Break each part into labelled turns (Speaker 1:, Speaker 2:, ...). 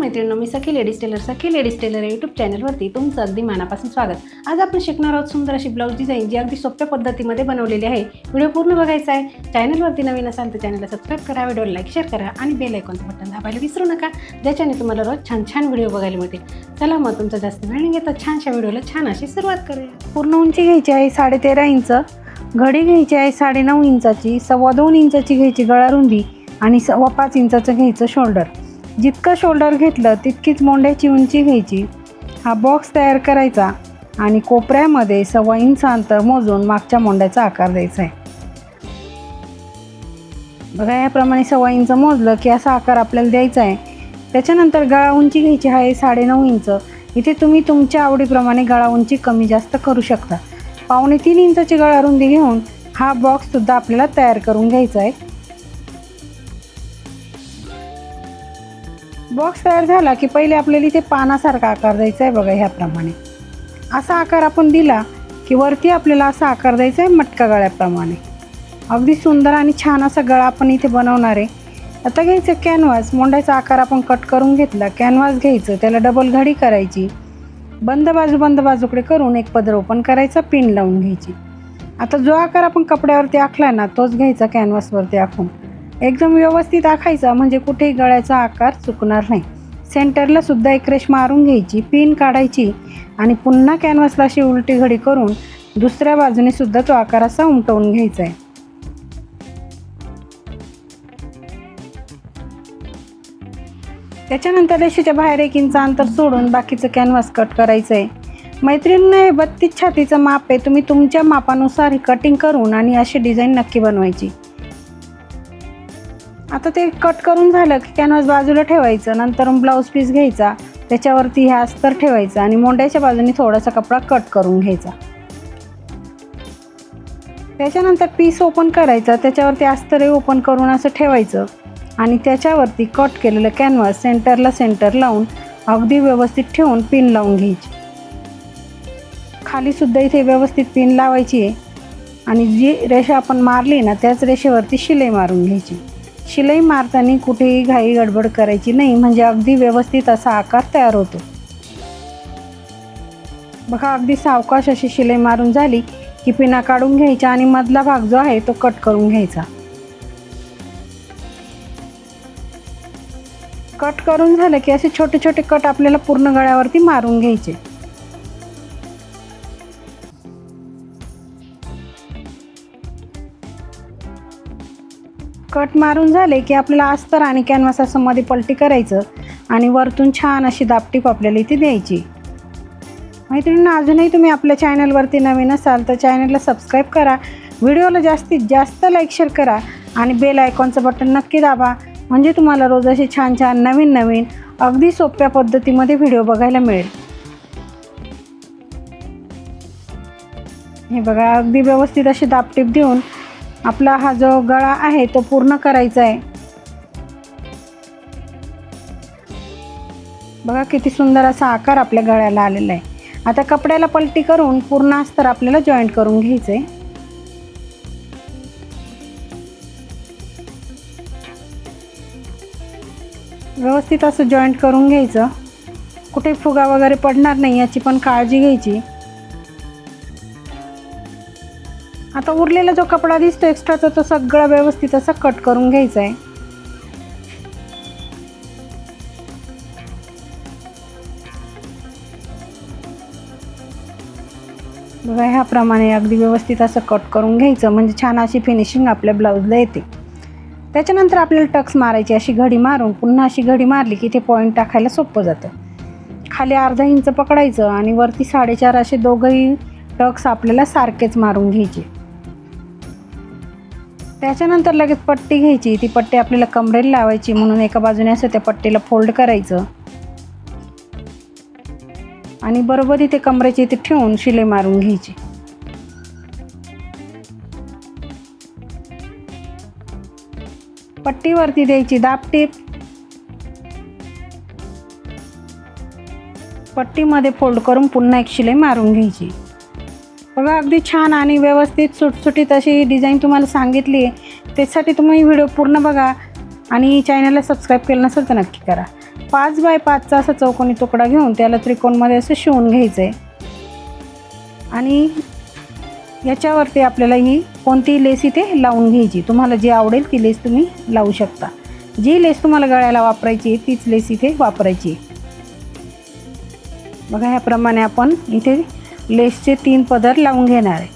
Speaker 1: मैत्रिणींनो, मी सखी ladies tailor या YouTube चॅनलवरती तुमचं अगदी मनापासून स्वागत। आज आपण शिकणार आहोत सुंदर अशी ब्लाऊज डिझाईन जी अगदी सोप्या पद्धतीमध्ये बनवलेली आहे। व्हिडिओ पूर्ण बघायचा आहे। चॅनलवरती नवीन असाल तर चॅनलला सबस्क्राईब करा, व्हिडिओला लाईक शेअर करा आणि बेल आयकॉनचं बटन दाबायला विसरू नका, ज्याच्याने तुम्हाला रोज छान छान व्हिडिओ बघायला मिळतील। चला मग तुमचा जास्त वेळ न घेता छानशा व्हिडिओला छान अशी सुरुवात करूया। पूर्ण उंची घ्यायची आहे 13.5 इंच, घडी घ्यायची आहे 9.5 इंचाची, 2.25 इंचाची घ्यायची गळा रुंदी आणि 5.25 इंचाचं घ्यायचं शोल्डर। जितकं शोल्डर घेतलं तितकीच मोंड्याची उंची घ्यायची। हा बॉक्स तयार करायचा आणि कोपऱ्यामध्ये 1.25 इंच अंतर मोजून मागच्या मोंड्याचा आकार द्यायचा आहे। बघा, याप्रमाणे 1.25 इंच मोजलं की असा आकार आपल्याला द्यायचा आहे। त्याच्यानंतर गळा उंची घ्यायची आहे 9.5 इंच। इथे तुम्ही तुमच्या आवडीप्रमाणे गळा उंची कमी जास्त करू शकता। 2.25 इंचाची गळा रुंदी घेऊन हा बॉक्स सुद्धा आपल्याला तयार करून घ्यायचा आहे। बॉक्स तयार झाला की पहिले आपल्याला इथे पानासारखा आकार द्यायचा आहे। बघा, ह्याप्रमाणे असा आकार आपण दिला की वरती आपल्याला असा आकार द्यायचा आहे मटका गळ्याप्रमाणे। अगदी सुंदर आणि छान असा गळा आपण इथे बनवणार आहे। आता घ्यायचं कॅनव्हास, मोंड्याचा आकार आपण कट करून घेतला। कॅनव्हास घ्यायचं, त्याला डबल घडी करायची, बंद बाजूकडे करून एक पदर ओपन करायचा, पिन लावून घ्यायची। आता जो आकार आपण कपड्यावरती आखला ना तोच घ्यायचा कॅनव्हासवरती आखून एकदम व्यवस्थित आखायचा, म्हणजे कुठेही गळ्याचा आकार चुकणार नाही। सेंटरला सुद्धा एक रेष मारून घ्यायची, पिन काढायची आणि पुन्हा कॅनव्हासला अशी उलटी घडी करून दुसऱ्या बाजूने सुद्धा तो आकार असा उमटवून घ्यायचा आहे। त्याच्यानंतर रेषेच्या बाहेर 1 इंच अंतर सोडून बाकीचं कॅनव्हास कट करायचं आहे। मैत्रिणींना हे 32 छातीचं माप आहे, तुम्ही तुमच्या मापानुसार ही कटिंग करून आणि अशी डिझाईन नक्की बनवायची। आता ते कट करून झालं की कॅनव्हास बाजूला ठेवायचं। नंतर ब्लाऊज पीस घ्यायचा, त्याच्यावरती हे अस्तर ठेवायचं आणि मोंड्याच्या बाजूने थोडासा कपडा कट करून घ्यायचा। त्याच्यानंतर पीस ओपन करायचा, त्याच्यावरती अस्तरही ओपन करून असं ठेवायचं आणि त्याच्यावरती कट केलेलं कॅनव्हास सेंटर लावून अगदी व्यवस्थित ठेवून पिन लावून घ्यायची। खाली सुद्धा इथे व्यवस्थित पिन लावायची आहे आणि जी रेषा आपण मारली ना त्याच रेषेवरती शिलाई मारून घ्यायची। शिलाई मारताना कुठेही घाई गडबड करायची नाही, म्हणजे अगदी व्यवस्थित असा आकार तयार होतो। बघा, अगदी सावकाश अशी शिलाई मारून झाली की पिना काढून घ्यायच्या आणि मधला भाग जो आहे तो कट करून घ्यायचा। कट करून झालं की असे छोटे छोटे कट आपल्याला पूर्ण गळ्यावरती मारून घ्यायचे। कट मारून झाले की आपल्याला अस्तर आणि कॅनव्हास असं मध्ये पलटी करायचं आणि वरतून छान अशी दापटीप आपल्याला इथे द्यायची। मैत्रिणींना, अजूनही तुम्ही आपल्या चॅनलवरती नवीन असाल तर चॅनलला सबस्क्राईब करा, व्हिडिओला जास्तीत जास्त लाईक शेअर करा आणि बेल आयकॉनचं बटन नक्की दाबा, म्हणजे तुम्हाला रोज असे छान छान नवीन अगदी सोप्या पद्धतीमध्ये व्हिडिओ बघायला मिळेल। हे बघा, अगदी व्यवस्थित अशी दापटीप देऊन आपला हा जो गळा आहे तो पूर्ण करायचा आहे। बघा, किती सुंदर असा आकार आपल्या गळ्याला आलेला आहे। आता कपड्याला पलटी करून पूर्ण अस्तर आपल्याला जॉईंट करून घ्यायचं आहे। व्यवस्थित असं जॉईंट करून घ्यायचं, कुठे फुगा वगैरे पडणार नाही याची पण काळजी घ्यायची। आता उरलेला जो कपडा दिसतो एक्स्ट्राचा तो सगळा व्यवस्थित असा कट करून घ्यायचा आहे। बघा, ह्याप्रमाणे अगदी व्यवस्थित असं कट करून घ्यायचं, म्हणजे छान अशी फिनिशिंग आपल्या ब्लाऊजला येते। त्याच्यानंतर आपल्याला टक्स मारायची, अशी घडी मारून पुन्हा अशी घडी मारली की ते पॉईंट टाकायला सोपं जातं। खाली अर्धा इंच पकडायचं आणि वरती 4.5 असे दोघंही टक्स आपल्याला सारखेच मारून घ्यायचे। त्याच्यानंतर लगेच पट्टी घ्यायची, ती पट्टी आपल्याला कमरेला लावायची, म्हणून एका बाजूने असं त्या पट्टीला फोल्ड करायचं आणि बरोबर इथे कमरेची इथे ठेवून शिलाई मारून घ्यायची। पट्टीवरती द्यायची दापटीप, पट्टीमध्ये फोल्ड करून पुन्हा एक शिलाई मारून घ्यायची। बघा, अगदी छान आणि व्यवस्थित सुटसुटीत अशी डिझाईन तुम्हाला सांगितली आहे। त्यासाठी तुम्ही व्हिडिओ पूर्ण बघा आणि चॅनलला सबस्क्राईब केलं नसेल तर नक्की करा। 5 बाय 5चा असा चौकोनी तुकडा घेऊन त्याला त्रिकोणमध्ये असं शिवून घ्यायचं आहे. आणि याच्यावरती आपल्याला ही कोणतीही लेस इथे लावून घ्यायची. तुम्हाला जी आवडेल ती लेस तुम्ही लावू शकता. जी लेस तुम्हाला गळ्याला वापरायची आहे तीच लेस इथे वापरायची आहे. बघा ह्याप्रमाणे आपण इथे लेसचे 3 पदर लावून घेणार आहे.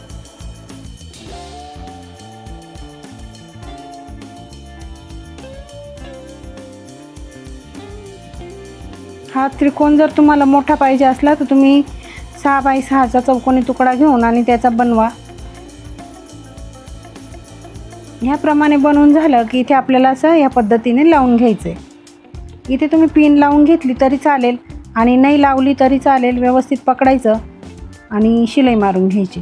Speaker 1: हा त्रिकोण जर तुम्हाला मोठा पाहिजे असला तर तुम्ही 6 बाय 6चा चौकोनी तुकडा घेऊन आणि त्याचा बनवा. ह्याप्रमाणे बनवून झालं की इथे आपल्याला असं या पद्धतीने लावून घ्यायचं आहे. इथे तुम्ही पिन लावून घेतली तरी चालेल आणि नाही लावली तरी चालेल. व्यवस्थित पकडायचं आणि शिलाई मारून घ्यायची.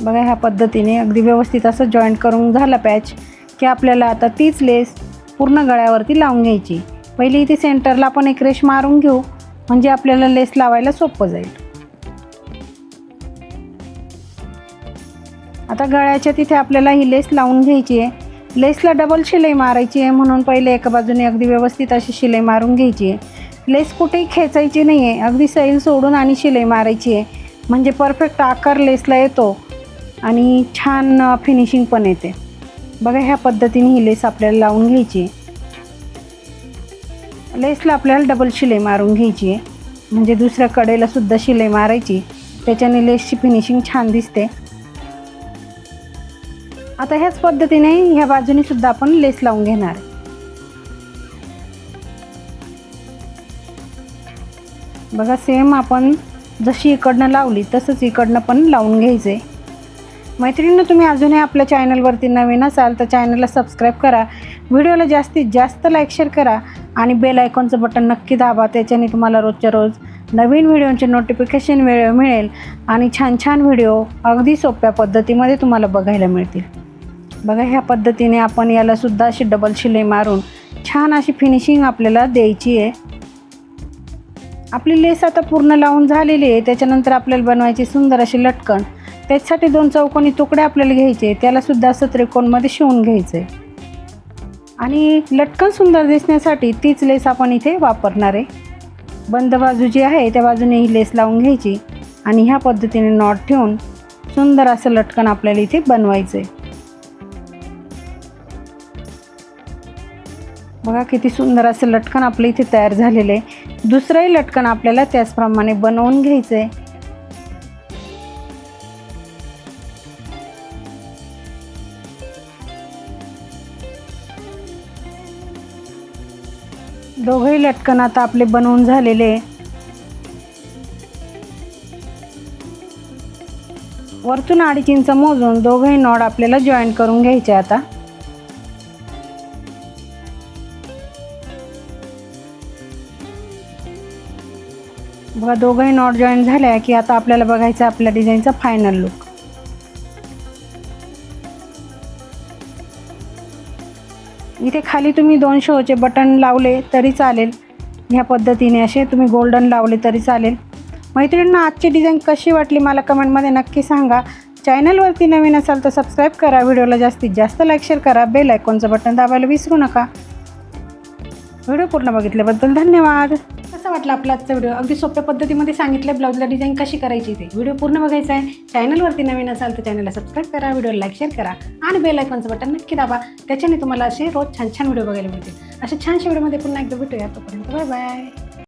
Speaker 1: बघा ह्या पद्धतीने अगदी व्यवस्थित असं जॉईंट करून झालं पॅच की आपल्याला आता तीच लेस पूर्ण गळ्यावरती लावून घ्यायची. पहिली इथे सेंटरला आपण एक रेष मारून घेऊ म्हणजे आपल्याला लेस लावायला सोपं जाईल. आता गळ्याच्या तिथे आपल्याला ही लेस लावून घ्यायची आहे. लेसला डबल शिलाई मारायची आहे म्हणून पहिले एका बाजूने अगदी व्यवस्थित अशी शिलाई मारून घ्यायची आहे. लेस कुठेही खेचायची नाही आहे, अगदी सैल सोडून आणि शिलाई मारायची आहे म्हणजे परफेक्ट आकार लेसला येतो आणि छान फिनिशिंग पण येते. बघा ह्या पद्धतीने ही लेस आपल्याला लावून घ्यायची आहे. लेसला आपल्याला डबल शिलाई मारून घ्यायची आहे म्हणजे दुसऱ्या कडेला सुद्धा शिलाई मारायची. त्याच्याने लेसची फिनिशिंग छान दिसते. आता ह्याच पद्धतीने ह्या बाजूने सुद्धा आपण लेस लावून घेणार आहे. बघा सेम आपण जशी इकडनं लावली तसंच इकडनं पण लावून घ्यायचं आहे. मैत्रिणींनो, तुम्ही अजूनही आपल्या चॅनलवरती नवीन असाल तर चॅनलला सबस्क्राईब करा. व्हिडिओला जास्तीत जास्त लाईक शेअर करा आणि बेल आयकॉनचं बटन नक्की दाबा. त्याच्याने तुम्हाला रोजच्या रोज नवीन व्हिडिओचे नोटिफिकेशन मिळेल आणि छान छान व्हिडिओ अगदी सोप्या पद्धतीमध्ये तुम्हाला बघायला मिळतील. बघा ह्या पद्धतीने आपण याला सुद्धा अशी डबल शिलाई मारून छान अशी फिनिशिंग आपल्याला द्यायची आहे. आपली लेस आता पूर्ण लावून झालेली आहे. त्याच्यानंतर आपल्याला बनवायची सुंदर अशी लटकन. त्याच्यासाठी 2 चौकोनी तुकडे आपल्याला घ्यायचे, त्याला सुद्धा असं त्रिकोणमध्ये शिवून घ्यायचं आहे. आणि लटकन सुंदर दिसण्यासाठी तीच लेस आपण इथे वापरणार आहे. बंद बाजू जी आहे त्या बाजूने ही लेस लावून घ्यायची आणि ह्या पद्धतीने नॉट ठेवून सुंदर असं लटकन आपल्याला इथे बनवायचं आहे. बघा किती सुंदर असं लटकन आपलं इथे तयार झालेलं आहे. दुसरंही लटकन आपल्याला त्याचप्रमाणे बनवून घ्यायचं आहे. दोघंही लटकन आता आपले बनवून झालेले आहे. वरतून 2.5 इंच मोजून दोघंही नॉड आपल्याला जॉईन करून घ्यायचे. आता बघा दोघंही नॉट जॉईन झाल्या की आता आपल्याला बघायचं आपल्या डिझाईनचा फायनल लुक. इथे खाली तुम्ही 2 शोचे बटन लावले तरी चालेल. ह्या पद्धतीने असे तुम्ही गोल्डन लावले तरी चालेल. मैत्रिणींना आजची डिझाईन कशी वाटली मला कमेंटमध्ये नक्की सांगा. चॅनलवरती नवीन असाल तर सबस्क्राईब करा. व्हिडिओला जास्तीत जास्त लाईक शेअर करा. बेल आयकॉनचं बटन दाबायला विसरू नका. व्हिडिओ पूर्ण बघितल्याबद्दल धन्यवाद. कसा वाटला आपला आजचा व्हिडिओ? अगदी सोप्या पद्धतीमध्ये सांगितलं ब्लाऊजला डिझाईन कशी करायची ते. व्हिडिओ पूर्ण बघायचा आहे. चॅनलवरती नवीन असाल तर चॅनलला सबस्क्राईब करा. व्हिडिओला लाईक शेअर करा आणि बेल आयकॉनचं बटन नक्की दाबा. त्याच्याने तुम्हाला असे रोज छान छान व्हिडिओ बघायला मिळतील. अशा छानशा व्हिडिओमध्ये पुन्हा एकदा भेटूया. तोपर्यंत बाय बाय.